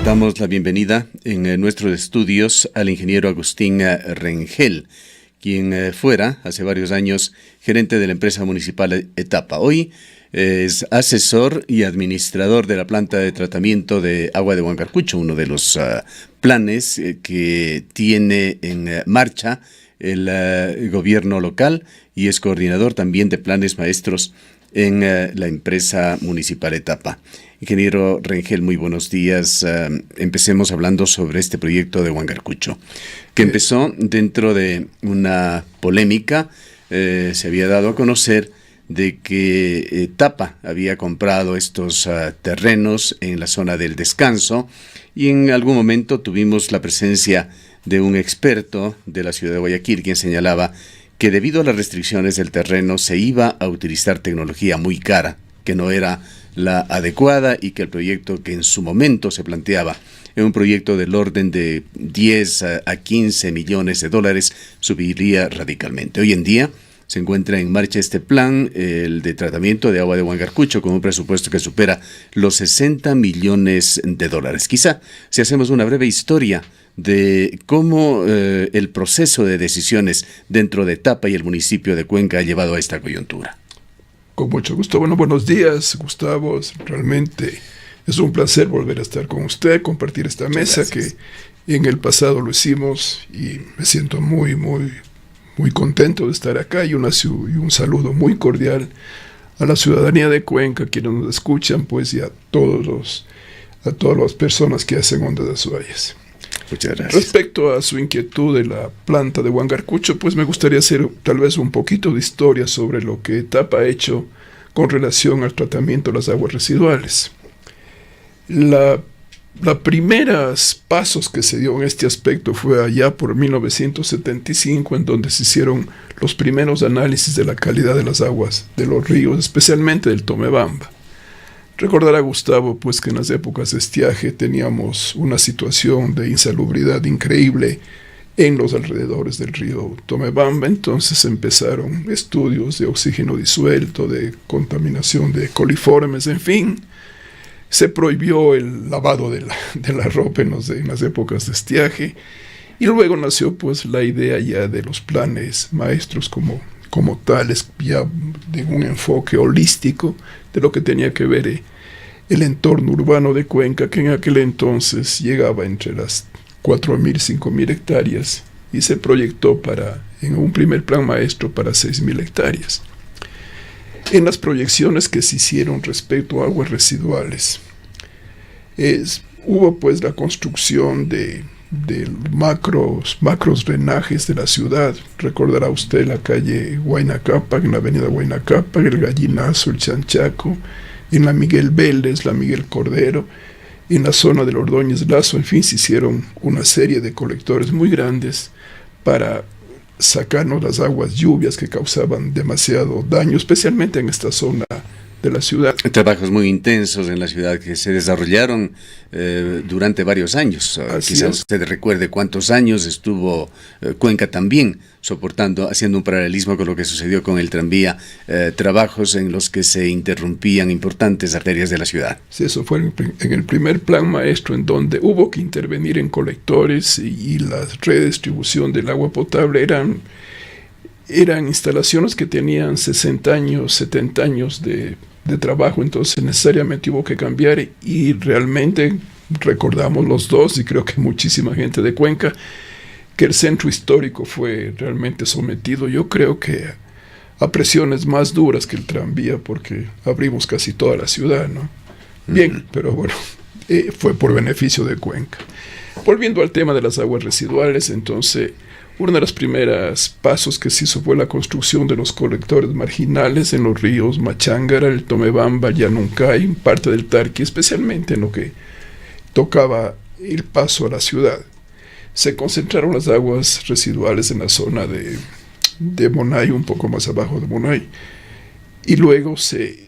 Damos la bienvenida en nuestros estudios al ingeniero Agustín Rengel, quien fuera hace varios años gerente de la empresa municipal Etapa. Hoy es asesor y administrador de la planta de tratamiento de agua de Huancarcucho, uno de los planes que tiene en marcha el gobierno local, y es coordinador también de planes maestros en la empresa municipal Etapa. Ingeniero Rengel, muy buenos días. Empecemos hablando sobre este proyecto de Huancarcucho, que empezó dentro de una polémica. Se había dado a conocer de que Etapa había comprado estos terrenos en la zona del Descanso, y en algún momento tuvimos la presencia de un experto de la ciudad de Guayaquil, quien señalaba que debido a las restricciones del terreno se iba a utilizar tecnología muy cara, que no era la adecuada, y que el proyecto que en su momento se planteaba en un proyecto del orden de 10 a 15 millones de dólares subiría radicalmente. Hoy en día se encuentra en marcha este plan, el de tratamiento de agua de Huancarcucho, con un presupuesto que supera los 60 millones de dólares. Quizá si hacemos una breve historia de cómo el proceso de decisiones dentro de Etapa y el municipio de Cuenca ha llevado a esta coyuntura. Con mucho gusto. Bueno, buenos días, Gustavo. Realmente es un placer volver a estar con usted, compartir esta mesa que en el pasado lo hicimos, y me siento muy contento de estar acá, y un saludo muy cordial a la ciudadanía de Cuenca, quienes nos escuchan, pues, y a todas las personas que hacen Ondas Azuayas. Muchas gracias. Respecto a su inquietud de la planta de Huancarcucho, pues me gustaría hacer tal vez un poquito de historia sobre lo que Etapa ha hecho con relación al tratamiento de las aguas residuales. Los primeros pasos que se dio en este aspecto fue allá por 1975, en donde se hicieron los primeros análisis de la calidad de las aguas de los ríos, especialmente del Tomebamba. Recordará, Gustavo, pues, que en las épocas de estiaje teníamos una situación de insalubridad increíble en los alrededores del río Tomebamba. Entonces empezaron estudios de oxígeno disuelto, de contaminación de coliformes, en fin. Se prohibió el lavado de la ropa en las épocas de estiaje, y luego nació, pues, la idea ya de los planes maestros como tales, ya de un enfoque holístico de lo que tenía que ver el entorno urbano de Cuenca, que en aquel entonces llegaba entre las 4.000, 5.000 hectáreas, y se proyectó en un primer plan maestro para 6.000 hectáreas. En las proyecciones que se hicieron respecto a aguas residuales, hubo, pues, la construcción de macros drenajes de la ciudad. Recordará usted la calle Huayna Cápac, en la avenida Huayna Cápac, el Gallinazo, el Chanchaco, en la Miguel Vélez, la Miguel Cordero, en la zona del Ordóñez Lazo. En fin, se hicieron una serie de colectores muy grandes para sacarnos las aguas lluvias que causaban demasiado daño, especialmente en esta zona de la ciudad. Trabajos muy intensos en la ciudad que se desarrollaron durante varios años. Quizás usted recuerde cuántos años estuvo Cuenca también haciendo un paralelismo con lo que sucedió con el tranvía, trabajos en los que se interrumpían importantes arterias de la ciudad. Sí, eso fue en el primer plan maestro, en donde hubo que intervenir en colectores, y la redistribución del agua potable eran instalaciones que tenían 60 años, 70 años de trabajo. Entonces necesariamente hubo que cambiar, y realmente recordamos los dos, y creo que muchísima gente de Cuenca, que el centro histórico fue realmente sometido, yo creo que a presiones más duras que el tranvía, porque abrimos casi toda la ciudad, ¿no? Bien, pero bueno, fue por beneficio de Cuenca. Volviendo al tema de las aguas residuales, entonces, uno de los primeros pasos que se hizo fue la construcción de los colectores marginales en los ríos Machángara, el Tomebamba, Llanuncay, parte del Tarqui, especialmente en lo que tocaba el paso a la ciudad. Se concentraron las aguas residuales en la zona de Monay, un poco más abajo de Monay, y luego se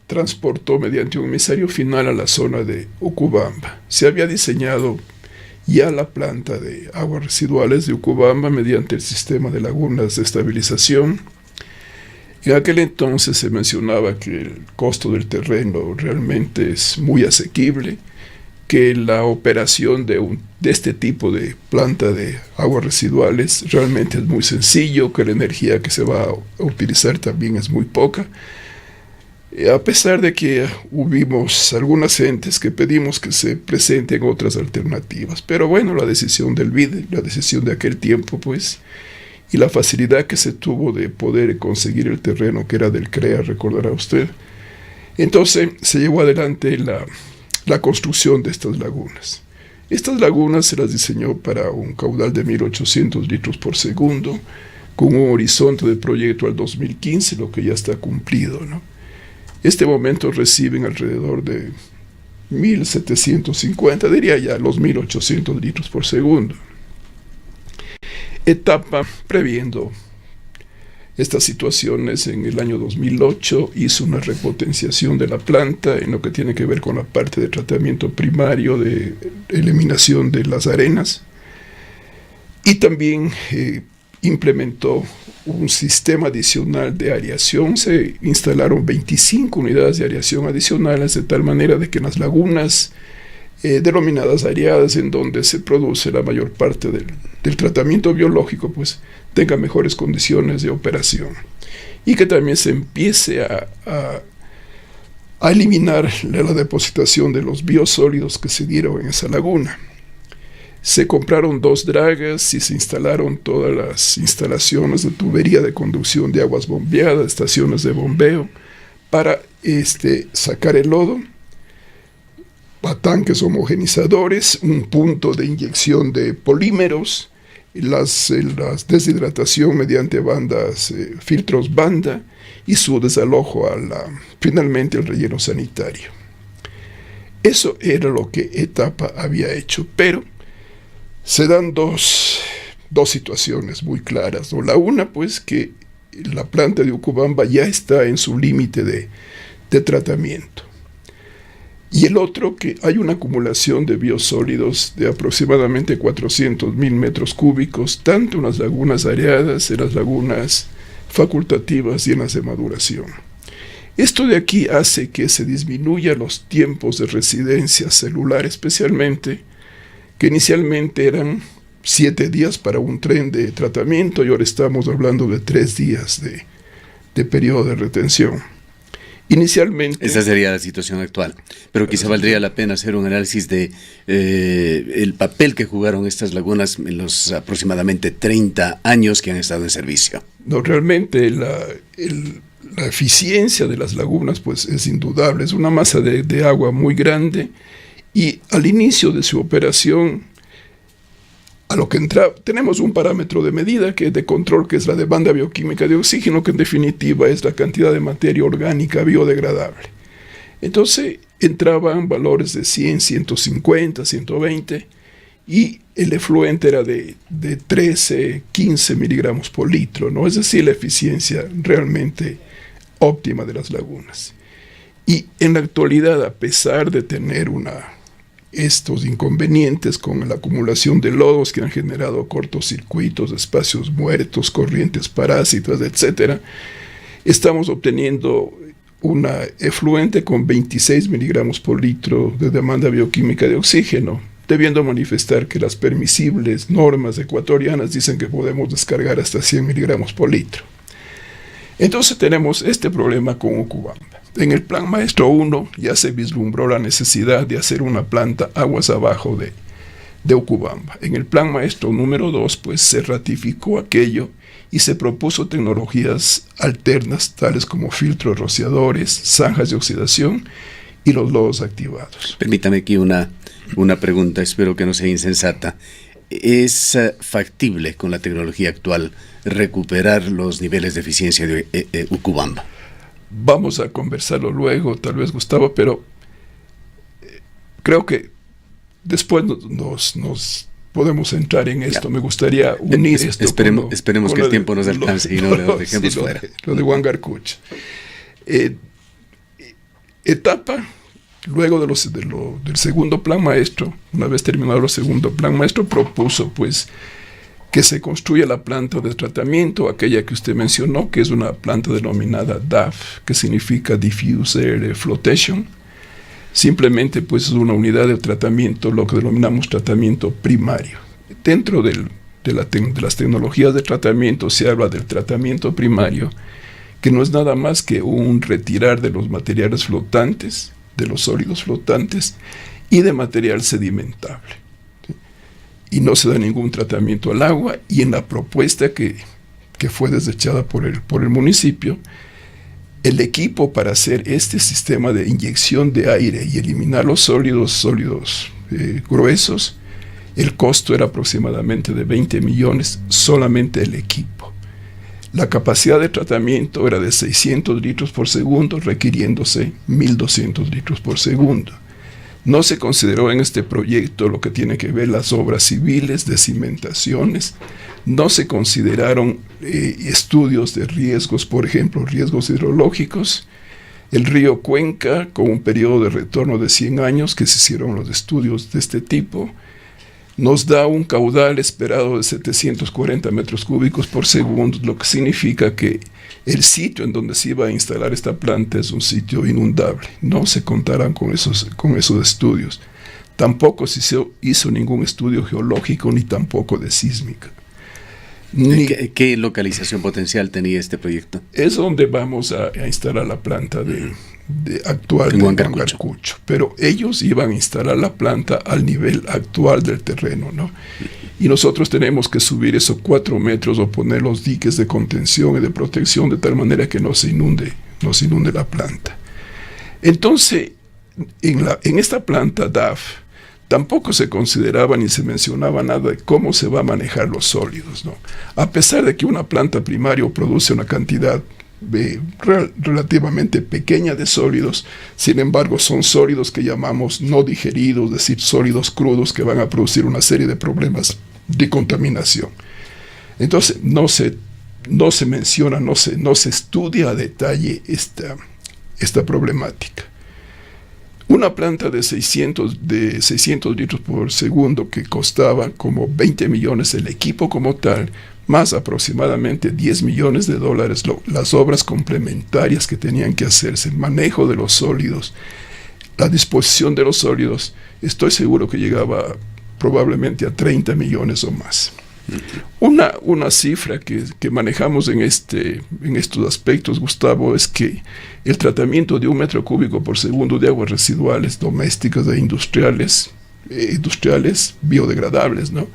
transportó mediante un emisario final a la zona de Ucubamba. Se había diseñado ya la planta de aguas residuales de Ucubamba mediante el sistema de lagunas de estabilización. En aquel entonces se mencionaba que el costo del terreno realmente es muy asequible, que la operación de este tipo de planta de aguas residuales realmente es muy sencillo, que la energía que se va a utilizar también es muy poca. A pesar de que hubimos algunas gentes que pedimos que se presenten otras alternativas. Pero bueno, la decisión del BID, la decisión de aquel tiempo, pues, y la facilidad que se tuvo de poder conseguir el terreno que era del CREA, recordará usted. Entonces se llevó adelante la construcción de estas lagunas. Estas lagunas se las diseñó para un caudal de 1.800 litros por segundo, con un horizonte de proyecto al 2015, lo que ya está cumplido, ¿no? Este momento reciben alrededor de 1.750, diría ya los 1.800 litros por segundo. Etapa, previendo estas situaciones, en el año 2008 hizo una repotenciación de la planta en lo que tiene que ver con la parte de tratamiento primario, de eliminación de las arenas, y también implementó un sistema adicional de aireación. Se instalaron 25 unidades de aireación adicionales, de tal manera de que en las lagunas denominadas aireadas, en donde se produce la mayor parte del tratamiento biológico, pues tenga mejores condiciones de operación, y que también se empiece a eliminar la depositación de los biosólidos que se dieron en esa laguna. Se compraron 2 dragas y se instalaron todas las instalaciones de tubería de conducción de aguas bombeadas, estaciones de bombeo, para sacar el lodo, a tanques homogenizadores, un punto de inyección de polímeros, las deshidratación mediante bandas, filtros banda, y su desalojo finalmente al relleno sanitario. Eso era lo que Etapa había hecho, pero se dan dos situaciones muy claras, ¿no? La una, pues, que la planta de Ucubamba ya está en su límite de tratamiento. Y el otro, que hay una acumulación de biosólidos de aproximadamente 400.000 metros cúbicos, tanto en las lagunas aireadas, en las lagunas facultativas y en las de maduración. Esto de aquí hace que se disminuya los tiempos de residencia celular, especialmente, que inicialmente eran 7 días para un tren de tratamiento, y ahora estamos hablando de 3 días de periodo de retención. Inicialmente... Esa sería la situación actual, pero quizá valdría la pena hacer un análisis de el papel que jugaron estas lagunas en los aproximadamente 30 años que han estado en servicio. No, realmente la eficiencia de las lagunas, pues, es indudable. Es una masa de agua muy grande, y al inicio de su operación, a lo que tenemos un parámetro de medida de control, que es la demanda bioquímica de oxígeno, que en definitiva es la cantidad de materia orgánica biodegradable. Entonces entraban valores de 100, 150, 120, y el efluente era de 13, 15 miligramos por litro, ¿no? Es decir, la eficiencia realmente óptima de las lagunas. Y en la actualidad, a pesar de tener estos inconvenientes con la acumulación de lodos que han generado cortocircuitos, espacios muertos, corrientes parásitas, etc., estamos obteniendo una efluente con 26 miligramos por litro de demanda bioquímica de oxígeno, debiendo manifestar que las permisibles normas ecuatorianas dicen que podemos descargar hasta 100 miligramos por litro. Entonces tenemos este problema con Ucubamba. En el Plan Maestro 1 ya se vislumbró la necesidad de hacer una planta aguas abajo de Ucubamba. En el Plan Maestro número 2, pues, se ratificó aquello y se propuso tecnologías alternas, tales como filtros rociadores, zanjas de oxidación y los lodos activados. Permítame aquí una pregunta, espero que no sea insensata. ¿Es factible con la tecnología actual recuperar los niveles de eficiencia de Ucubamba? Vamos a conversarlo luego, tal vez, Gustavo, pero creo que después nos podemos entrar en esto. Ya. Me gustaría unir esto. Esperemos que el tiempo nos alcance y no lo dejemos fuera. Lo de Huangarcucha. Etapa, luego del segundo plan maestro, una vez terminado el segundo plan maestro, propuso, pues, que se construya la planta de tratamiento, aquella que usted mencionó, que es una planta denominada DAF, que significa Diffuse Air Flotation. simplemente pues es una unidad de tratamiento, lo que denominamos tratamiento primario. Dentro de las tecnologías de tratamiento se habla del tratamiento primario, que no es nada más que un retirar de los materiales flotantes, de los sólidos flotantes y de material sedimentable. Y no se da ningún tratamiento al agua, y en la propuesta que fue desechada por el municipio, el equipo para hacer este sistema de inyección de aire y eliminar los sólidos gruesos, el costo era aproximadamente de 20 millones solamente el equipo. La capacidad de tratamiento era de 600 litros por segundo, requiriéndose 1.200 litros por segundo. No se consideró en este proyecto lo que tiene que ver las obras civiles, de cimentaciones. No se consideraron estudios de riesgos, por ejemplo, riesgos hidrológicos. El río Cuenca, con un periodo de retorno de 100 años, que se hicieron los estudios de este tipo, nos da un caudal esperado de 740 metros cúbicos por segundo, lo que significa que el sitio en donde se iba a instalar esta planta es un sitio inundable. No se contarán con esos estudios. Tampoco se hizo ningún estudio geológico ni tampoco de sísmica. ¿Qué localización potencial tenía este proyecto? Es donde vamos a instalar la planta actual de Huangarcucho. Pero ellos iban a instalar la planta al nivel actual del terreno, ¿no? Y nosotros tenemos que subir esos 4 metros o poner los diques de contención y de protección de tal manera que no se inunde la planta. Entonces, en esta planta DAF tampoco se consideraba ni se mencionaba nada de cómo se va a manejar los sólidos, ¿no? A pesar de que una planta primaria produce una cantidad relativamente pequeña de sólidos, sin embargo son sólidos que llamamos no digeridos, es decir, sólidos crudos que van a producir una serie de problemas de contaminación. Entonces no se menciona, no se estudia a detalle esta problemática. Una planta de 600 litros por segundo que costaba como 20 millones el equipo como tal, más aproximadamente 10 millones de dólares las obras complementarias que tenían que hacerse, el manejo de los sólidos, la disposición de los sólidos, estoy seguro que llegaba probablemente a 30 millones o más. Una cifra que manejamos en estos aspectos, Gustavo, es que el tratamiento de 1 metro cúbico por segundo de aguas residuales domésticas e industriales biodegradables, ¿no?,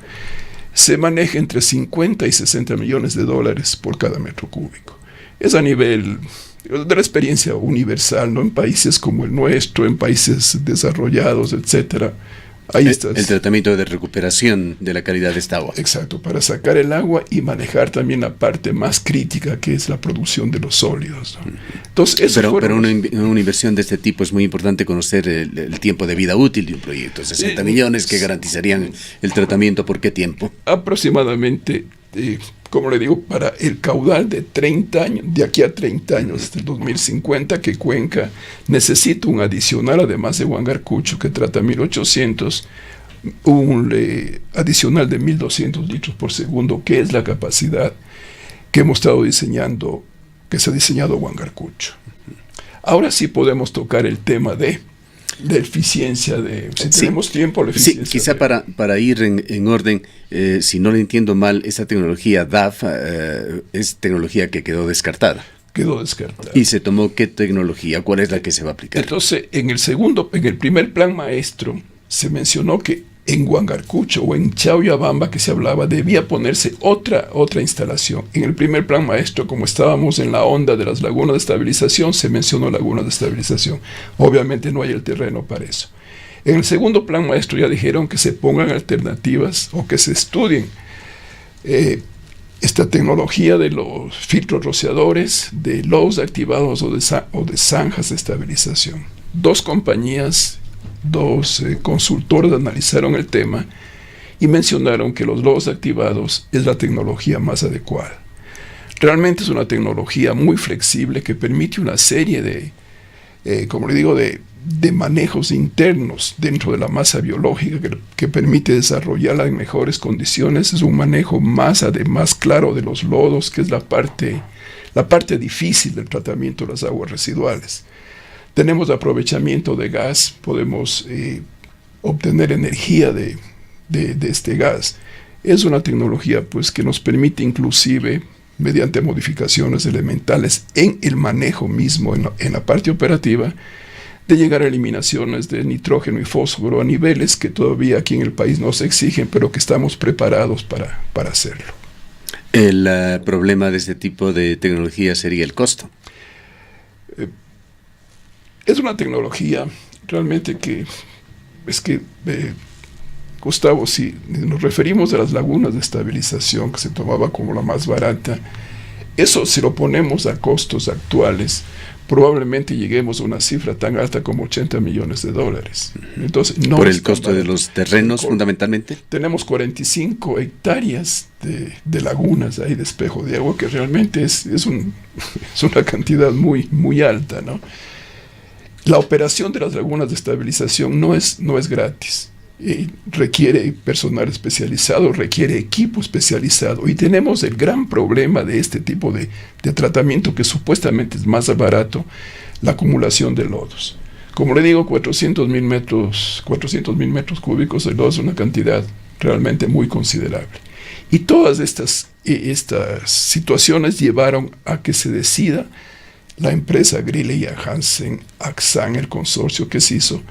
se maneja entre 50 y 60 millones de dólares por cada metro cúbico. Es a nivel de la experiencia universal, ¿no?, en países como el nuestro, en países desarrollados, etcétera. Ahí está. El tratamiento de recuperación de la calidad de esta agua. Exacto, para sacar el agua y manejar también la parte más crítica, que es la producción de los sólidos, ¿no? Entonces, pero una inversión de este tipo es muy importante conocer el tiempo de vida útil de un proyecto. 60 millones que garantizarían el tratamiento, ¿por qué tiempo? Aproximadamente, como le digo, para el caudal de 30 años, de aquí a 30 años, hasta el 2050, que Cuenca necesita un adicional, además de Huangarcucho, que trata 1.800, un adicional de 1.200 litros por segundo, que es la capacidad que hemos estado diseñando, que se ha diseñado Huangarcucho. Ahora sí podemos tocar el tema de eficiencia, si tenemos tiempo, la eficiencia. Sí, quizá para ir en orden, si no lo entiendo mal, esa tecnología DAF es tecnología que quedó descartada. ¿Y se tomó qué tecnología? ¿Cuál es la que se va a aplicar? Entonces, en el primer plan maestro, se mencionó que en Huangarcucho o en Chauyabamba, que se hablaba, debía ponerse otra instalación. En el primer plan maestro, como estábamos en la onda de las lagunas de estabilización, se mencionó lagunas de estabilización. Obviamente no hay el terreno para eso. En el segundo plan maestro ya dijeron que se pongan alternativas o que se estudien esta tecnología de los filtros rociadores, de lodos activados o de zanjas de estabilización. Dos consultores analizaron el tema y mencionaron que los lodos activados es la tecnología más adecuada. Realmente es una tecnología muy flexible que permite una serie de manejos internos dentro de la masa biológica que permite desarrollarla en mejores condiciones. Es un manejo más claro de los lodos, que es la parte difícil del tratamiento de las aguas residuales. Tenemos aprovechamiento de gas, podemos obtener energía de este gas. Es una tecnología pues que nos permite inclusive, mediante modificaciones elementales en el manejo mismo, en la parte operativa, de llegar a eliminaciones de nitrógeno y fósforo a niveles que todavía aquí en el país no se exigen, pero que estamos preparados para hacerlo. El problema de este tipo de tecnología sería el costo. Es una tecnología realmente que Gustavo, si nos referimos a las lagunas de estabilización que se tomaba como la más barata, eso si lo ponemos a costos actuales, probablemente lleguemos a una cifra tan alta como $80 millones. Entonces, no ¿por el costo de los terrenos fundamentalmente? Tenemos 45 hectáreas de lagunas ahí de espejo de agua, que realmente es una cantidad muy, muy alta, ¿no? La operación de las lagunas de estabilización no es gratis. Requiere personal especializado, requiere equipo especializado, y tenemos el gran problema de este tipo de tratamiento, que supuestamente es más barato, la acumulación de lodos. Como le digo, 400,000 metros cúbicos de lodo es una cantidad realmente muy considerable. Y todas estas situaciones llevaron a que se decida la empresa Grille & Hansen, Axan, el consorcio que se hizo.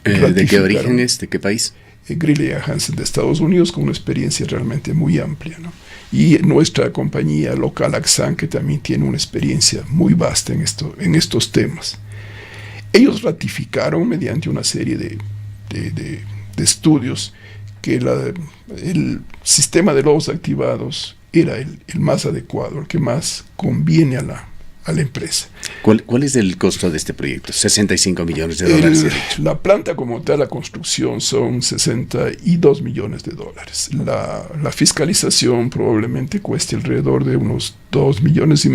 ¿De qué origen es? ¿De qué país? Grille & Hansen de Estados Unidos, con una experiencia realmente muy amplia, ¿no? Y nuestra compañía local Axan, que también tiene una experiencia muy vasta en estos temas. Ellos ratificaron mediante una serie de estudios que el sistema de lodos activados era el más adecuado, el que más conviene a la empresa. ¿Cuál es el costo de este proyecto? $65 millones. La planta como tal, la construcción, son $62 millones. La fiscalización probablemente cueste alrededor de unos $2,5 millones,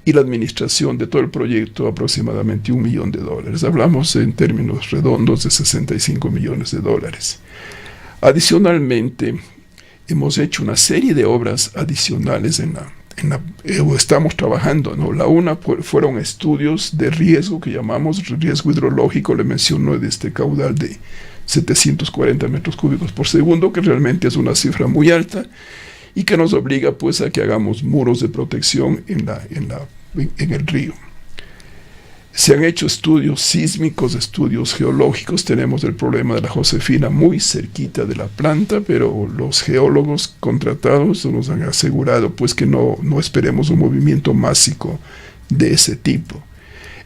y la administración de todo el proyecto aproximadamente $1 millón. Hablamos en términos redondos de $65 millones. Adicionalmente, hemos hecho una serie de obras adicionales estamos trabajando, ¿no? La una fueron estudios de riesgo, que llamamos riesgo hidrológico, le menciono, de este caudal de 740 metros cúbicos por segundo, que realmente es una cifra muy alta y que nos obliga pues a que hagamos muros de protección en el río. Se han hecho estudios sísmicos, estudios geológicos. Tenemos el problema de la Josefina muy cerquita de la planta, pero los geólogos contratados nos han asegurado pues que no esperemos un movimiento másico de ese tipo.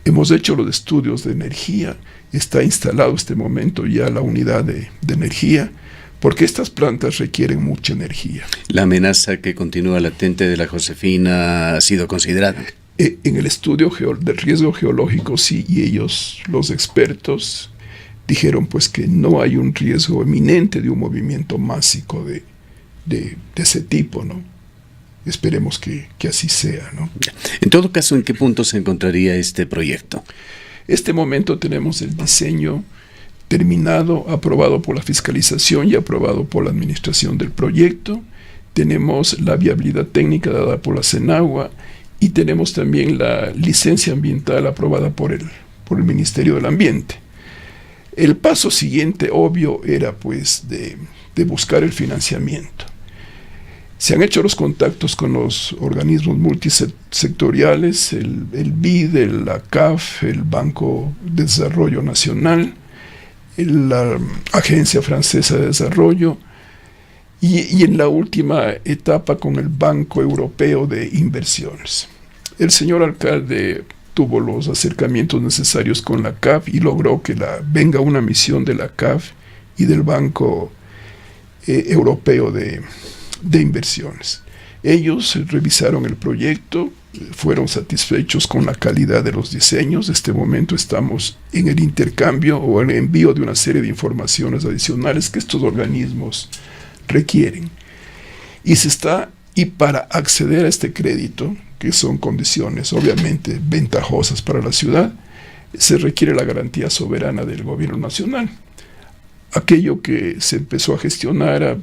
Hemos hecho los estudios de energía. Está instalado este momento ya la unidad de energía, porque estas plantas requieren mucha energía. ¿La amenaza que continúa latente de la Josefina ha sido considerada? En el estudio del riesgo geológico sí, y ellos, los expertos, dijeron pues que no hay un riesgo eminente de un movimiento másico de ese tipo, ¿no? Esperemos que así sea, ¿no? En todo caso, ¿en qué punto se encontraría este proyecto? Este momento tenemos el diseño terminado, aprobado por la fiscalización y aprobado por la administración del proyecto. Tenemos la viabilidad técnica dada por la Senagua, y tenemos también la licencia ambiental aprobada por el Ministerio del Ambiente. El paso siguiente, obvio, era pues de buscar el financiamiento. Se han hecho los contactos con los organismos multisectoriales, el BID, la CAF, el Banco de Desarrollo Nacional, la Agencia Francesa de Desarrollo, y en la última etapa con el Banco Europeo de Inversiones. El señor alcalde tuvo los acercamientos necesarios con la CAF y logró que venga una misión de la CAF y del Banco Europeo de Inversiones. Ellos revisaron el proyecto, fueron satisfechos con la calidad de los diseños. En este momento estamos en el intercambio o el envío de una serie de informaciones adicionales que estos organismos requieren. Y para acceder a este crédito, que son condiciones obviamente ventajosas para la ciudad, se requiere la garantía soberana del gobierno nacional. Aquello que se empezó a gestionar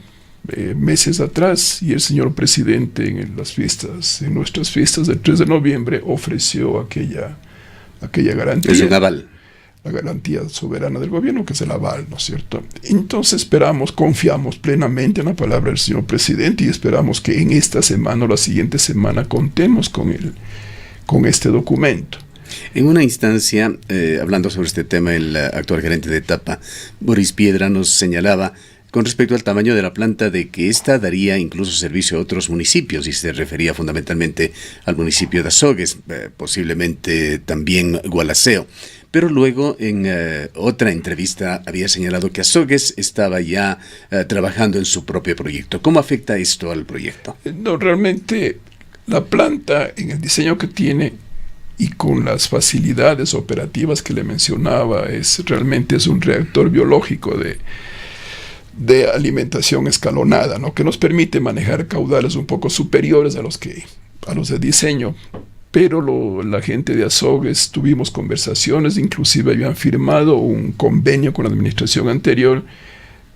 meses atrás, y el señor presidente en nuestras fiestas del 3 de noviembre ofreció aquella garantía. Es un aval. La garantía soberana del gobierno, que es el aval, ¿no es cierto? Entonces confiamos plenamente en la palabra del señor presidente y esperamos que en esta semana o la siguiente semana contemos con este documento. En una instancia, hablando sobre este tema, el actual gerente de Etapa, Boris Piedra, nos señalaba con respecto al tamaño de la planta de que ésta daría incluso servicio a otros municipios, y se refería fundamentalmente al municipio de Azogues, posiblemente también Gualaceo. Pero luego en otra entrevista había señalado que Azogues estaba ya trabajando en su propio proyecto. ¿Cómo afecta esto al proyecto? No, realmente la planta en el diseño que tiene y con las facilidades operativas que le mencionaba, realmente es un reactor biológico de alimentación escalonada, ¿no? Que nos permite manejar caudales un poco superiores a los de diseño. Pero la gente de Azogues, tuvimos conversaciones, inclusive habían firmado un convenio con la administración anterior,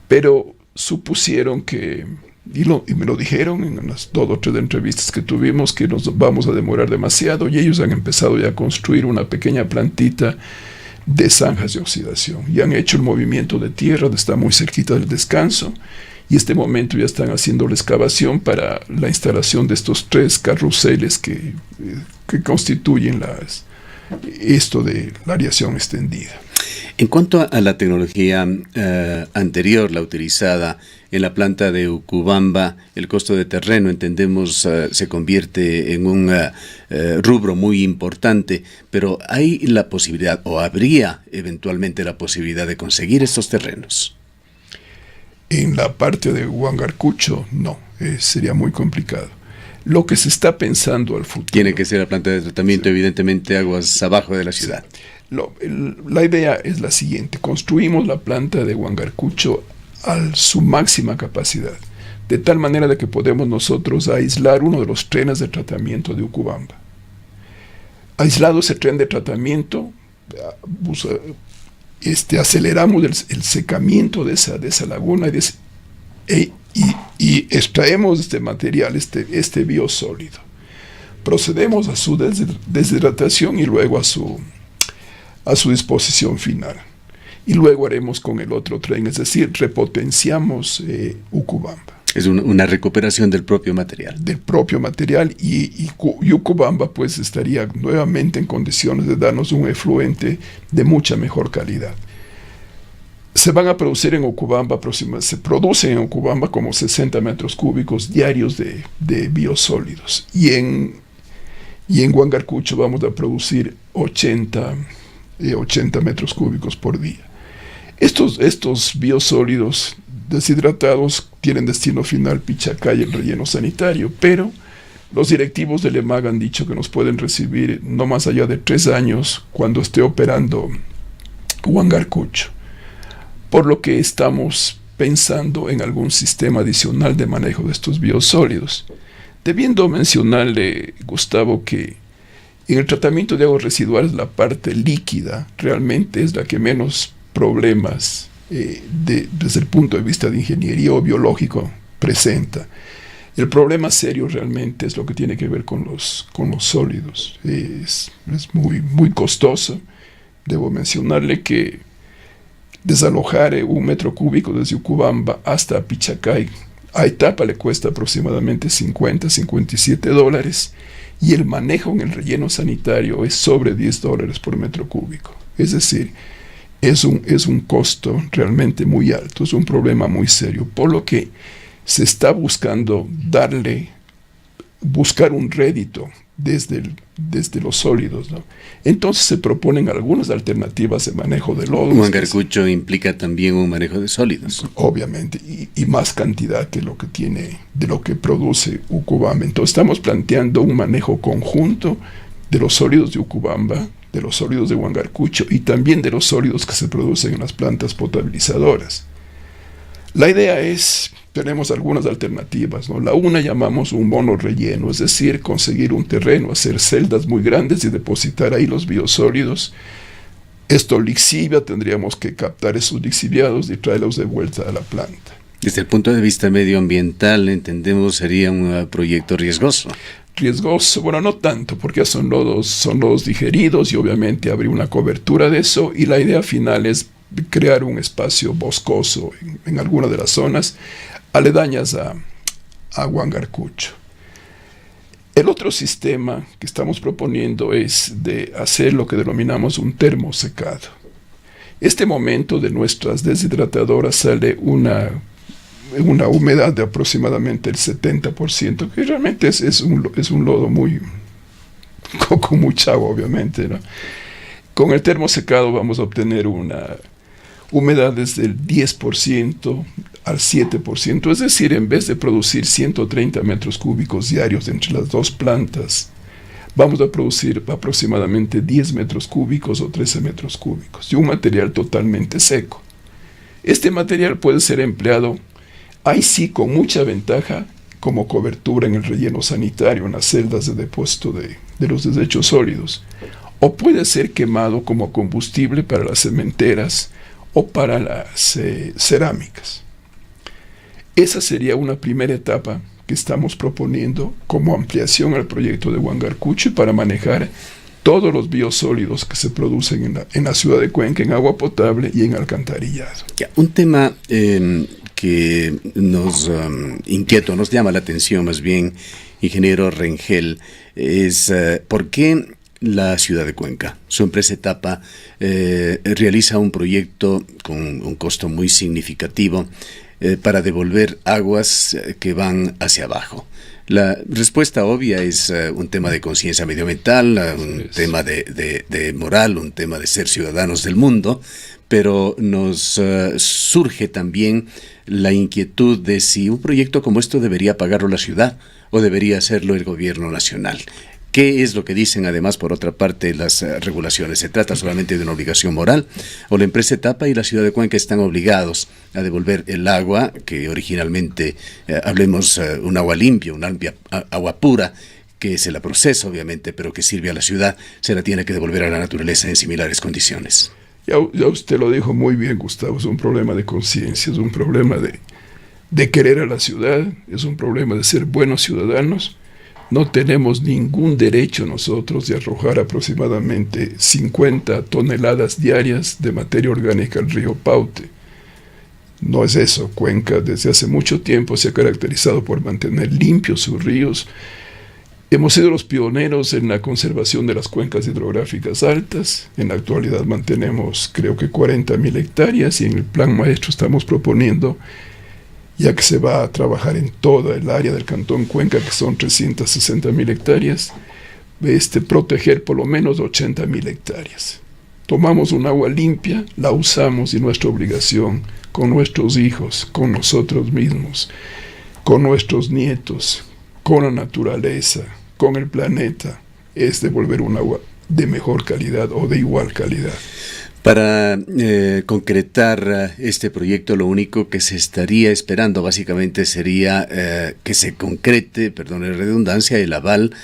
pero supusieron que, y me lo dijeron en las 2 o 3 entrevistas que tuvimos, que nos vamos a demorar demasiado, y ellos han empezado ya a construir una pequeña plantita de zanjas de oxidación, y han hecho el movimiento de tierra, está muy cerquita del descanso, y este momento ya están haciendo la excavación para la instalación de estos 3 carruseles que constituyen esto de la aireación extendida. En cuanto a la tecnología anterior, la utilizada en la planta de Ucubamba, el costo de terreno, entendemos, se convierte en un rubro muy importante, pero ¿hay la posibilidad o habría eventualmente la posibilidad de conseguir estos terrenos? En la parte de Huangarcucho, no, sería muy complicado. Lo que se está pensando al futuro... Tiene que ser la planta de tratamiento, sí, evidentemente aguas abajo de la ciudad. Sí. La idea es la siguiente: construimos la planta de Huangarcucho a su máxima capacidad, de tal manera de que podemos nosotros aislar uno de los trenes de tratamiento de Ucubamba. Aislado ese tren de tratamiento, aceleramos el secamiento de esa laguna y extraemos este material, este biosólido. Procedemos a su deshidratación y luego a su disposición final. Y luego haremos con el otro tren, es decir, repotenciamos Ucubamba. Es una recuperación del propio material. Del propio material, y Ucubamba pues estaría nuevamente en condiciones de darnos un efluente de mucha mejor calidad. Se van a producir en Ucubamba, se producen en Ucubamba como 60 metros cúbicos diarios de biosólidos. Y en Huangarcucho vamos a producir 80 metros cúbicos por día. Estos biosólidos deshidratados tienen destino final Pichacay, el relleno sanitario, pero los directivos del EMAG han dicho que nos pueden recibir no más allá de 3 años cuando esté operando Huangarcucho, por lo que estamos pensando en algún sistema adicional de manejo de estos biosólidos. Debiendo mencionarle, Gustavo, que en el tratamiento de aguas residuales la parte líquida realmente es la que menos problemas desde el punto de vista de ingeniería o biológico presenta. El problema serio realmente es lo que tiene que ver con los sólidos. Es muy costoso. Debo mencionarle que desalojar 1 metro cúbico desde Ucubamba hasta Pichacay a Etapa le cuesta aproximadamente $57, y el manejo en el relleno sanitario es sobre $10 por metro cúbico. Es decir, es un costo realmente muy alto, es un problema muy serio, por lo que se está buscando buscar un rédito desde los sólidos, ¿no? Entonces se proponen algunas alternativas de manejo de lodos. Huangarcucho implica también un manejo de sólidos. Obviamente, y más cantidad que de lo que produce Ucubamba. Entonces estamos planteando un manejo conjunto de los sólidos de Ucubamba, de los sólidos de Huangarcucho y también de los sólidos que se producen en las plantas potabilizadoras. La idea tenemos algunas alternativas, ¿no? La una llamamos un mono relleno, es decir, conseguir un terreno, hacer celdas muy grandes y depositar ahí los biosólidos. Esto lixivia, tendríamos que captar esos lixiviados y traerlos de vuelta a la planta. Desde el punto de vista medioambiental, entendemos, sería un proyecto riesgoso. riesgoso, bueno, no tanto, porque son lodos digeridos y obviamente habría una cobertura de eso, y la idea final es crear un espacio boscoso en alguna de las zonas aledañas a Huangarcucho. El otro sistema que estamos proponiendo es de hacer lo que denominamos un termosecado. Este momento de nuestras deshidratadoras sale una humedad de aproximadamente el 70%, que realmente es un lodo con mucha agua, obviamente, ¿no? Con el termosecado vamos a obtener una humedad desde el 10% al 7%, es decir, en vez de producir 130 metros cúbicos diarios entre las dos plantas, vamos a producir aproximadamente 10 metros cúbicos o 13 metros cúbicos, y un material totalmente seco. Este material puede ser empleado, ahí sí, con mucha ventaja, como cobertura en el relleno sanitario, en las celdas de depósito de los desechos sólidos, o puede ser quemado como combustible para las cementeras o para las cerámicas. Esa sería una primera etapa que estamos proponiendo como ampliación al proyecto de Huangarcucho para manejar todos los biosólidos que se producen en la ciudad de Cuenca, en agua potable y en alcantarillado. Ya, un tema que nos inquieta, nos llama la atención más bien, ingeniero Rengel, es por qué la ciudad de Cuenca, su empresa Etapa, realiza un proyecto con un costo muy significativo para devolver aguas que van hacia abajo. La respuesta obvia es un tema de conciencia medioambiental, un tema de moral, un tema de ser ciudadanos del mundo, pero nos surge también la inquietud de si un proyecto como esto debería pagarlo la ciudad o debería hacerlo el gobierno nacional. ¿Qué es lo que dicen además, por otra parte, las regulaciones? ¿Se trata solamente de una obligación moral? ¿O la empresa Etapa y la ciudad de Cuenca están obligados a devolver el agua, que originalmente, hablemos, un agua limpia, agua pura, que se la procesa obviamente, pero que sirve a la ciudad, se la tiene que devolver a la naturaleza en similares condiciones? Ya usted lo dijo muy bien, Gustavo, es un problema de conciencia, es un problema de querer a la ciudad, es un problema de ser buenos ciudadanos. No tenemos ningún derecho nosotros de arrojar aproximadamente 50 toneladas diarias de materia orgánica al río Paute. No es eso. Cuenca desde hace mucho tiempo se ha caracterizado por mantener limpios sus ríos. Hemos sido los pioneros en la conservación de las cuencas hidrográficas altas. En la actualidad mantenemos creo que 40.000 hectáreas y en el plan maestro estamos proponiendo, ya que se va a trabajar en toda el área del Cantón Cuenca, que son 360.000 hectáreas, proteger por lo menos 80.000 hectáreas. Tomamos un agua limpia, la usamos y nuestra obligación con nuestros hijos, con nosotros mismos, con nuestros nietos, con la naturaleza, con el planeta, es devolver un agua de mejor calidad o de igual calidad. Para concretar este proyecto, lo único que se estaría esperando básicamente sería que se concrete, perdón la redundancia, el aval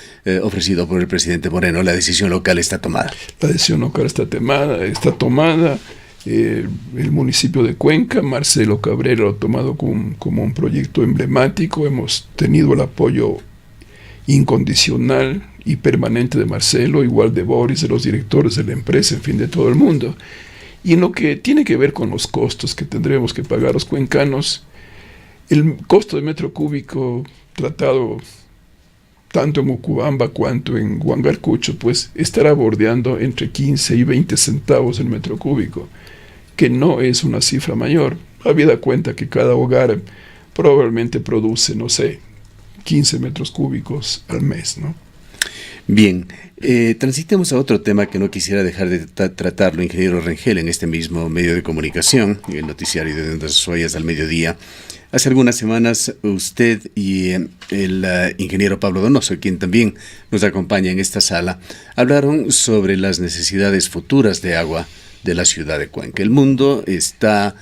ofrecido por el presidente Moreno. La decisión local está tomada. La decisión local está tomada. El municipio de Cuenca, Marcelo Cabrera, lo ha tomado como un proyecto emblemático. Hemos tenido el apoyo incondicional y permanente de Marcelo, igual de Boris, de los directores de la empresa, en fin, de todo el mundo. Y en lo que tiene que ver con los costos que tendremos que pagar los cuencanos, el costo de metro cúbico tratado tanto en Mucubamba cuanto en Huangarcucho, pues estará bordeando entre 15 y 20 centavos el metro cúbico, que no es una cifra mayor, habida cuenta que cada hogar probablemente produce, no sé, 15 metros cúbicos al mes, ¿no? Bien, transitemos a otro tema que no quisiera dejar de tratarlo, ingeniero Rengel, en este mismo medio de comunicación, el noticiario de Ondas Usuarias al mediodía. Hace algunas semanas usted y el ingeniero Pablo Donoso, quien también nos acompaña en esta sala, hablaron sobre las necesidades futuras de agua de la ciudad de Cuenca. El mundo está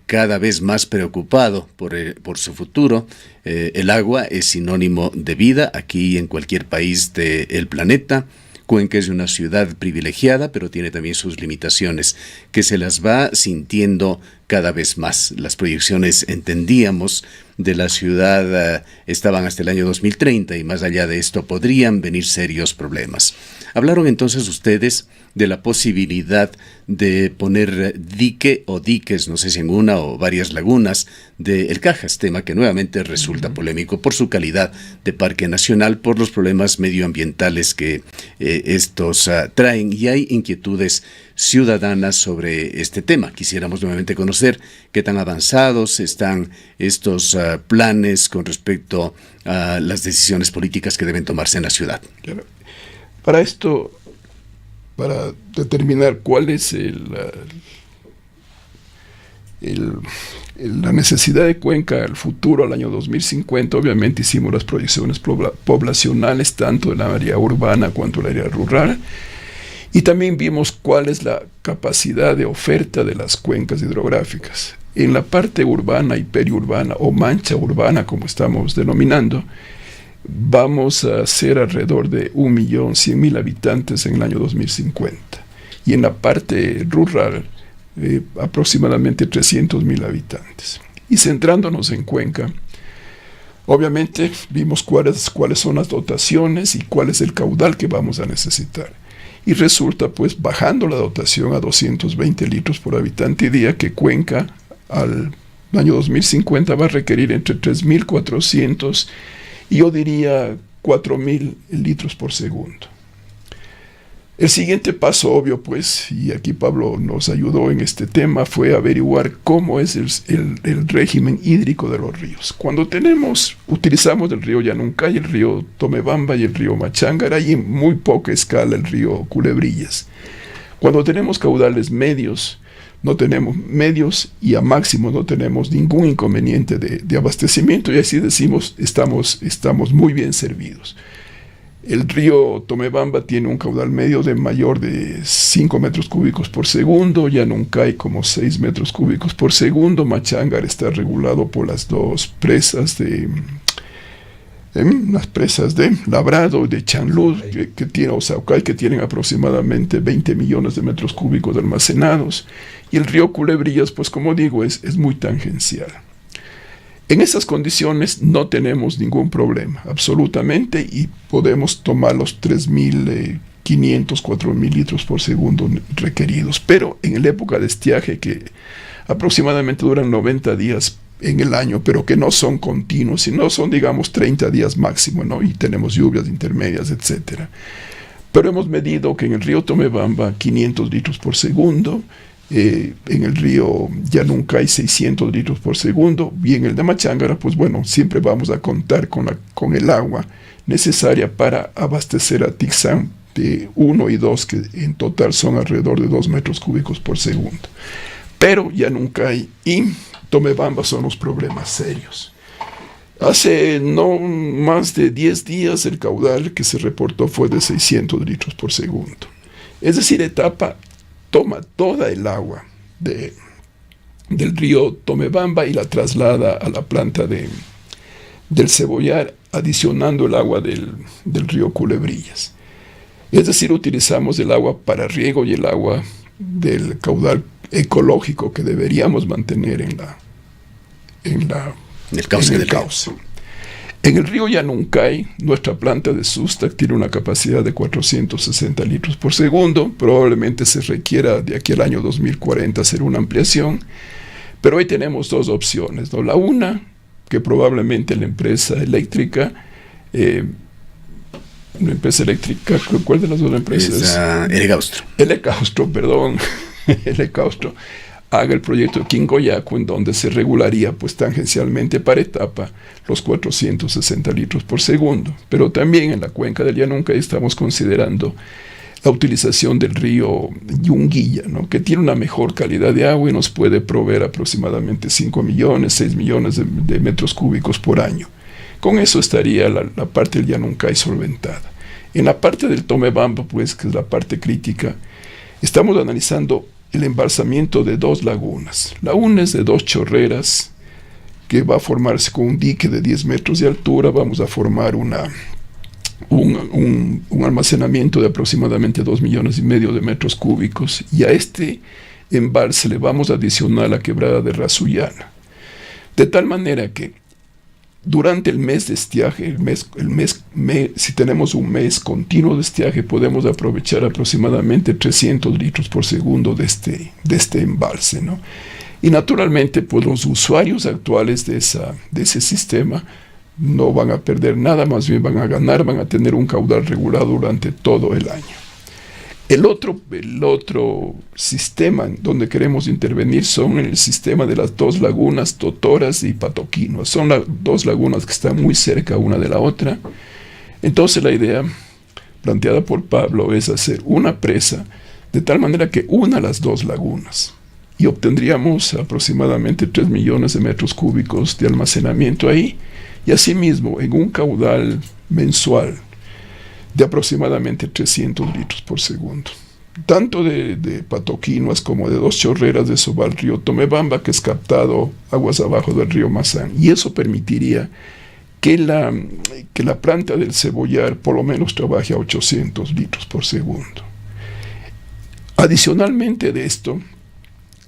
cada vez más preocupado por su futuro. El agua es sinónimo de vida aquí y en cualquier país del planeta. Cuenca es una ciudad privilegiada, pero tiene también sus limitaciones, que se las va sintiendo cada vez más. Las proyecciones, entendíamos, de la ciudad estaban hasta el año 2030 y más allá de esto podrían venir serios problemas. Hablaron entonces ustedes de la posibilidad de poner dique o diques, no sé si en una o varias lagunas, de El Cajas, tema que nuevamente resulta polémico por su calidad de parque nacional, por los problemas medioambientales que estos traen, y hay inquietudes ciudadanas sobre este tema. Quisiéramos nuevamente conocer qué tan avanzados están estos planes con respecto a las decisiones políticas que deben tomarse en la ciudad. Claro. Para esto, para determinar cuál es la necesidad de Cuenca al futuro, al año 2050, obviamente hicimos las proyecciones poblacionales, tanto en la área urbana cuanto en la área rural, y también vimos cuál es la capacidad de oferta de las cuencas hidrográficas. En la parte urbana y periurbana, o mancha urbana, como estamos denominando, vamos a ser alrededor de 1.100.000 habitantes en el año 2050. Y en la parte rural, aproximadamente 300.000 habitantes. Y centrándonos en Cuenca, obviamente vimos cuáles son las dotaciones y cuál es el caudal que vamos a necesitar. Y resulta, pues, bajando la dotación a 220 litros por habitante y día, que Cuenca al año 2050 va a requerir entre 3.400 y yo diría 4.000 litros por segundo. El siguiente paso obvio, pues, y aquí Pablo nos ayudó en este tema, fue averiguar cómo es el régimen hídrico de los ríos. Cuando utilizamos el río Yanuncay, el río Tomebamba y el río Machángara, y en muy poca escala el río Culebrillas. Cuando tenemos caudales medios y a máximo no tenemos ningún inconveniente de abastecimiento, y así decimos, estamos muy bien servidos. El río Tomebamba tiene un caudal medio de mayor de 5 metros cúbicos por segundo, Yanuncay como 6 metros cúbicos por segundo, Machángara está regulado por las dos presas las presas de Labrado y de Chanluz, o Saucay, que tienen aproximadamente 20 millones de metros cúbicos almacenados, y el río Culebrillas, pues como digo, es muy tangencial. En esas condiciones no tenemos ningún problema, absolutamente, y podemos tomar los 3.500, 4.000 litros por segundo requeridos. Pero en la época de estiaje, que aproximadamente duran 90 días en el año, pero que no son continuos, sino son, digamos, 30 días máximo, ¿no? Y tenemos lluvias intermedias, etc. Pero hemos medido que en el río Tomebamba 500 litros por segundo, en el río Yanuncay 600 litros por segundo, y en el de Machángara, pues bueno, siempre vamos a contar con el agua necesaria para abastecer a Tixán de 1 y 2, que en total son alrededor de 2 metros cúbicos por segundo. Pero Yanuncay y Tomebamba son los problemas serios. Hace no más de 10 días el caudal que se reportó fue de 600 litros por segundo. Es decir, Etapa toma toda el agua del río Tomebamba y la traslada a la planta del Cebollar, adicionando el agua del río Culebrillas. Es decir, utilizamos el agua para riego y el agua del caudal ecológico que deberíamos mantener en el cauce. En el río Yanuncay, nuestra planta de Sustac tiene una capacidad de 460 litros por segundo. Probablemente se requiera de aquí al año 2040 hacer una ampliación, pero hoy tenemos dos opciones, ¿no? La una, que probablemente la empresa eléctrica, ¿cuál de las dos empresas? Elecaustro, perdón. Elecaustro haga el proyecto de Quingoyaco, en donde se regularía pues tangencialmente para Etapa los 460 litros por segundo. Pero también en la cuenca del Yanuncay estamos considerando la utilización del río Yunguilla, ¿no? Que tiene una mejor calidad de agua y nos puede proveer aproximadamente 5 millones, 6 millones de metros cúbicos por año. Con eso estaría la parte del Yanuncay solventada. En la parte del Tomebamba, pues, que es la parte crítica, estamos analizando el embalsamiento de 2 lagunas. La una es de 2 chorreras, que va a formarse con un dique de 10 metros de altura. Vamos a formar un almacenamiento de aproximadamente 2,5 millones de metros cúbicos, y a este embalse le vamos a adicionar la quebrada de Rasullana. De tal manera que durante el mes de estiaje, si tenemos un mes continuo de estiaje, podemos aprovechar aproximadamente 300 litros por segundo de este embalse, ¿no? Y naturalmente, pues los usuarios actuales de ese sistema no van a perder nada, más bien van a ganar, van a tener un caudal regulado durante todo el año. El otro sistema en donde queremos intervenir son en el sistema de las dos lagunas Totoras y Patoquino. Son las dos lagunas que están muy cerca una de la otra. Entonces la idea planteada por Pablo es hacer una presa de tal manera que una las dos lagunas. Y obtendríamos aproximadamente 3 millones de metros cúbicos de almacenamiento ahí. Y asimismo, en un caudal mensual de aproximadamente 300 litros por segundo. Tanto de Patoquinuas como de dos chorreras de Sobal, río Tomebamba, que es captado aguas abajo del río Mazán. Y eso permitiría que la planta del Cebollar por lo menos trabaje a 800 litros por segundo. Adicionalmente de esto,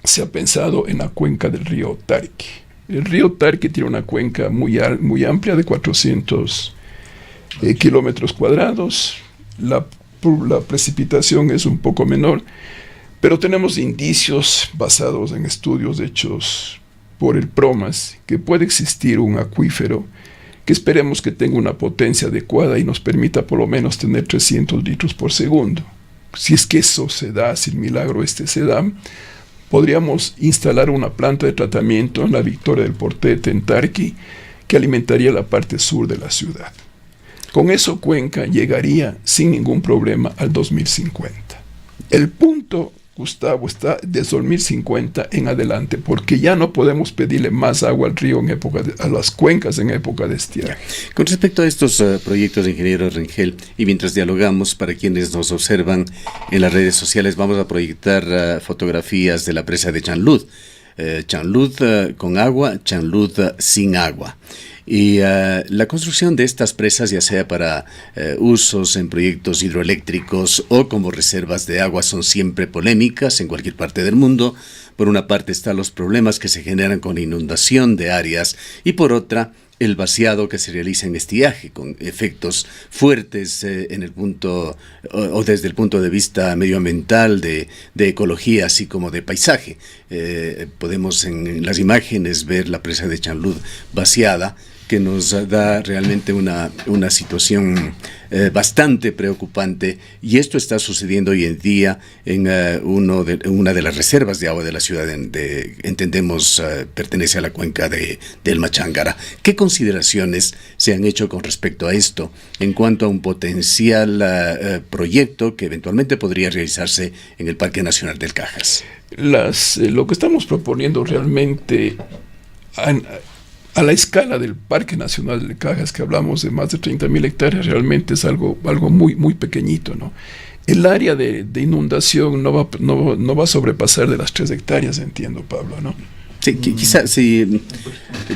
se ha pensado en la cuenca del río Tarqui. El río Tarqui tiene una cuenca muy amplia de 400 kilómetros cuadrados. La precipitación es un poco menor, pero tenemos indicios basados en estudios hechos por el PROMAS que puede existir un acuífero que esperemos que tenga una potencia adecuada y nos permita por lo menos tener 300 litros por segundo. Si es que eso se da, si el milagro se da, podríamos instalar una planta de tratamiento en la Victoria del Portete, en Tarqui, que alimentaría la parte sur de la ciudad. Con eso Cuenca llegaría sin ningún problema al 2050. El punto, Gustavo, está desde 2050 en adelante, porque ya no podemos pedirle más agua al río a las cuencas en época de estiaje. Con respecto a estos proyectos de ingeniero Rengel, y mientras dialogamos, para quienes nos observan en las redes sociales, vamos a proyectar fotografías de la presa de Chanlud. Chanlud con agua, Chanlud sin agua. Y la construcción de estas presas, ya sea para usos en proyectos hidroeléctricos o como reservas de agua, son siempre polémicas en cualquier parte del mundo. Por una parte están los problemas que se generan con inundación de áreas y por otra el vaciado que se realiza en estiaje, con efectos fuertes en el punto o desde el punto de vista medioambiental, de ecología, así como de paisaje. Podemos en las imágenes ver la presa de Chanlud vaciada, que nos da realmente una situación bastante preocupante, y esto está sucediendo hoy en día en una de las reservas de agua de la ciudad, entendemos pertenece a la cuenca del Machángara. ¿Qué consideraciones se han hecho con respecto a esto en cuanto a un potencial proyecto que eventualmente podría realizarse en el Parque Nacional del Cajas? Lo que estamos proponiendo realmente a la escala del Parque Nacional de Cajas, que hablamos de más de 30.000 hectáreas, realmente es algo muy, muy pequeñito, ¿no? El área de inundación no va a sobrepasar de las 3 hectáreas, entiendo, Pablo, ¿no? Sí, quizás sí,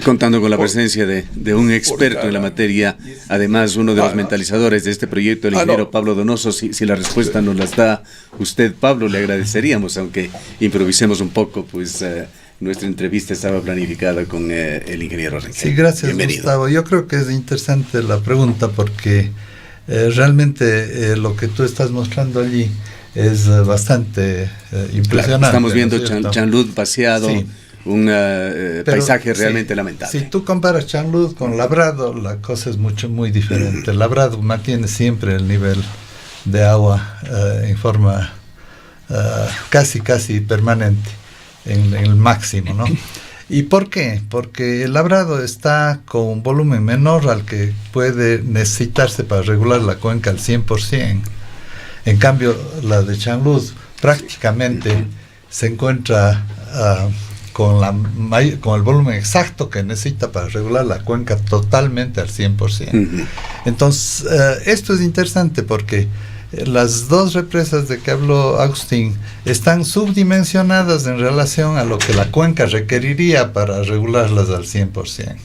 contando con la presencia de un experto en la materia, además uno de los mentalizadores de este proyecto, el ingeniero Pablo Donoso. Si la respuesta nos las da usted, Pablo, le agradeceríamos, aunque improvisemos un poco, pues nuestra entrevista estaba planificada con el ingeniero Rengel. Sí, gracias. Bienvenido, Gustavo. Yo creo que es interesante la pregunta porque realmente lo que tú estás mostrando allí es bastante impresionante. Claro, estamos viendo Chanlud vaciado, sí. Un paisaje realmente lamentable. Si tú comparas Chanlud con Labrado, la cosa es muy diferente. Labrado mantiene siempre el nivel de agua en forma casi permanente, en el máximo, ¿no? ¿Y por qué? Porque el Labrado está con un volumen menor al que puede necesitarse para regular la cuenca al 100%. En cambio, la de Chanlud prácticamente se encuentra con el volumen exacto que necesita para regular la cuenca totalmente al 100%. Entonces, esto es interesante porque las dos represas de que habló Agustín están subdimensionadas en relación a lo que la cuenca requeriría para regularlas al 100%.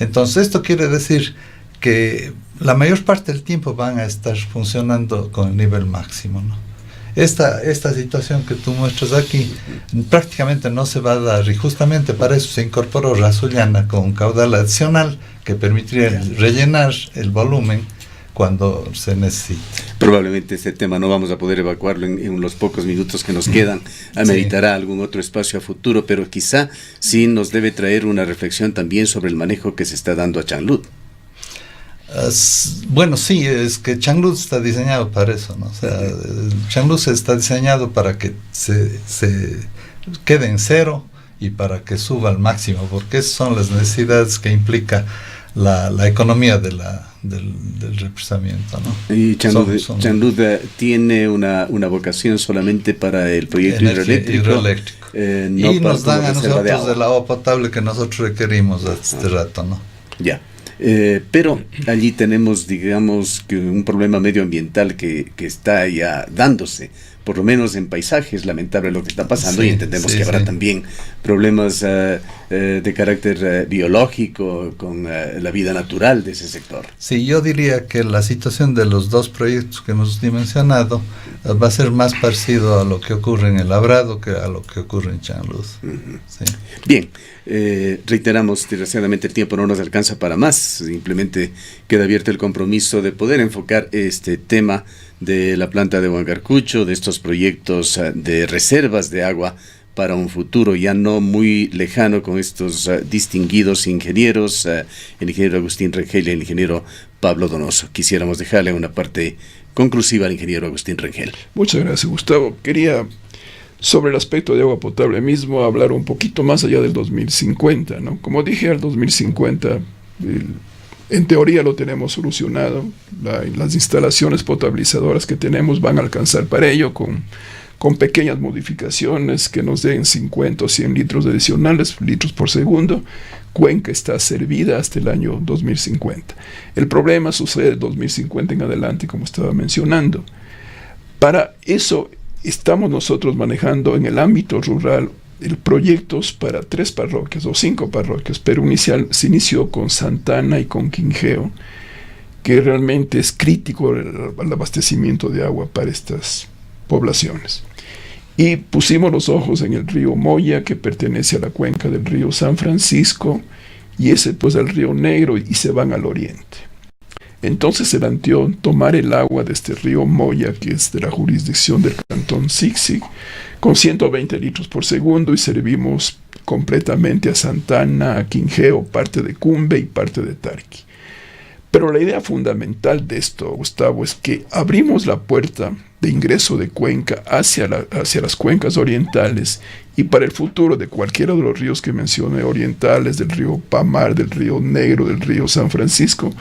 Entonces, esto quiere decir que la mayor parte del tiempo van a estar funcionando con el nivel máximo, ¿no? esta situación que tú muestras aquí prácticamente no se va a dar, y justamente para eso se incorporó Rasollana con un caudal adicional que permitiría rellenar el volumen cuando se necesite. Probablemente este tema no vamos a poder evacuarlo en los pocos minutos que nos quedan, ameritará algún otro espacio a futuro, pero quizá sí nos debe traer una reflexión también sobre el manejo que se está dando a Chanlud. Bueno, sí, es que Chanlud está diseñado para eso, ¿no? O sea, Chanlud está diseñado para que se quede en cero y para que suba al máximo, porque esas son las necesidades que implica la economía del represamiento, ¿no? Y Chanlud tiene una vocación solamente para el proyecto hidroeléctrico. No, y nos dan a nosotros el agua potable que nosotros requerimos a este rato, ¿no? Ya. Pero allí tenemos, digamos, que un problema medioambiental que está ya dándose, por lo menos en paisaje. Es lamentable lo que está pasando, y entendemos que habrá también problemas de carácter biológico con la vida natural de ese sector. Sí, yo diría que la situación de los dos proyectos que hemos dimensionado va a ser más parecido a lo que ocurre en el Labrado que a lo que ocurre en Chanlud. Sí. Bien, reiteramos, desgraciadamente el tiempo no nos alcanza para más, simplemente queda abierto el compromiso de poder enfocar este tema de la planta de Huancarcucho, de estos proyectos de reservas de agua para un futuro ya no muy lejano, con estos distinguidos ingenieros, el ingeniero Agustín Rengel y el ingeniero Pablo Donoso. Quisiéramos dejarle una parte conclusiva al ingeniero Agustín Rengel. Muchas gracias, Gustavo. Quería, sobre el aspecto de agua potable mismo, hablar un poquito más allá del 2050, ¿no? Como dije, al 2050, en teoría lo tenemos solucionado. Las instalaciones potabilizadoras que tenemos van a alcanzar para ello, con pequeñas modificaciones que nos den 50 o 100 litros adicionales, litros por segundo. Cuenca está servida hasta el año 2050. El problema sucede del 2050 en adelante, como estaba mencionando. Para eso estamos nosotros manejando en el ámbito rural proyectos para 3 parroquias o 5 parroquias, pero se inició con Santana y con Quingeo, que realmente es crítico el abastecimiento de agua para estas poblaciones. Y pusimos los ojos en el río Moya, que pertenece a la cuenca del río San Francisco, y ese pues al río Negro, y se van al oriente. Entonces se planteó tomar el agua de este río Moya, que es de la jurisdicción del cantón Siksik, con 120 litros por segundo, y servimos completamente a Santana, a Quingeo, parte de Cumbe y parte de Tarqui. Pero la idea fundamental de esto, Gustavo, es que abrimos la puerta de ingreso de Cuenca hacia las cuencas orientales, y para el futuro de cualquiera de los ríos que mencioné, orientales, del río Pamar, del río Negro, del río San Francisco,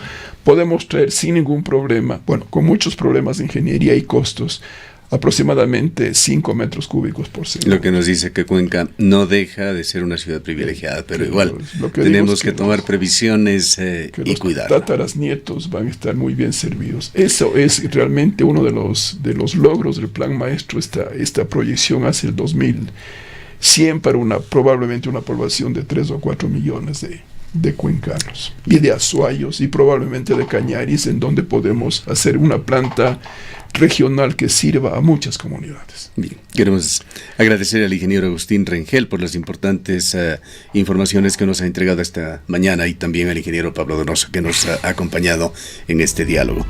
podemos traer sin ningún problema, bueno, con muchos problemas de ingeniería y costos, aproximadamente 5 metros cúbicos por segundo. Lo que nos dice que Cuenca no deja de ser una ciudad privilegiada, pero igual tenemos que tomar previsiones y cuidar. Los tátaras nietos van a estar muy bien servidos. Eso es realmente uno de los logros del plan maestro, esta proyección hacia el 2100 para probablemente una población de 3 o 4 millones de cuencanos y de azuayos y probablemente de cañaris, en donde podemos hacer una planta regional que sirva a muchas comunidades. Bien, queremos agradecer al ingeniero Agustín Rengel por las importantes informaciones que nos ha entregado esta mañana, y también al ingeniero Pablo Donoso, que nos ha acompañado en este diálogo.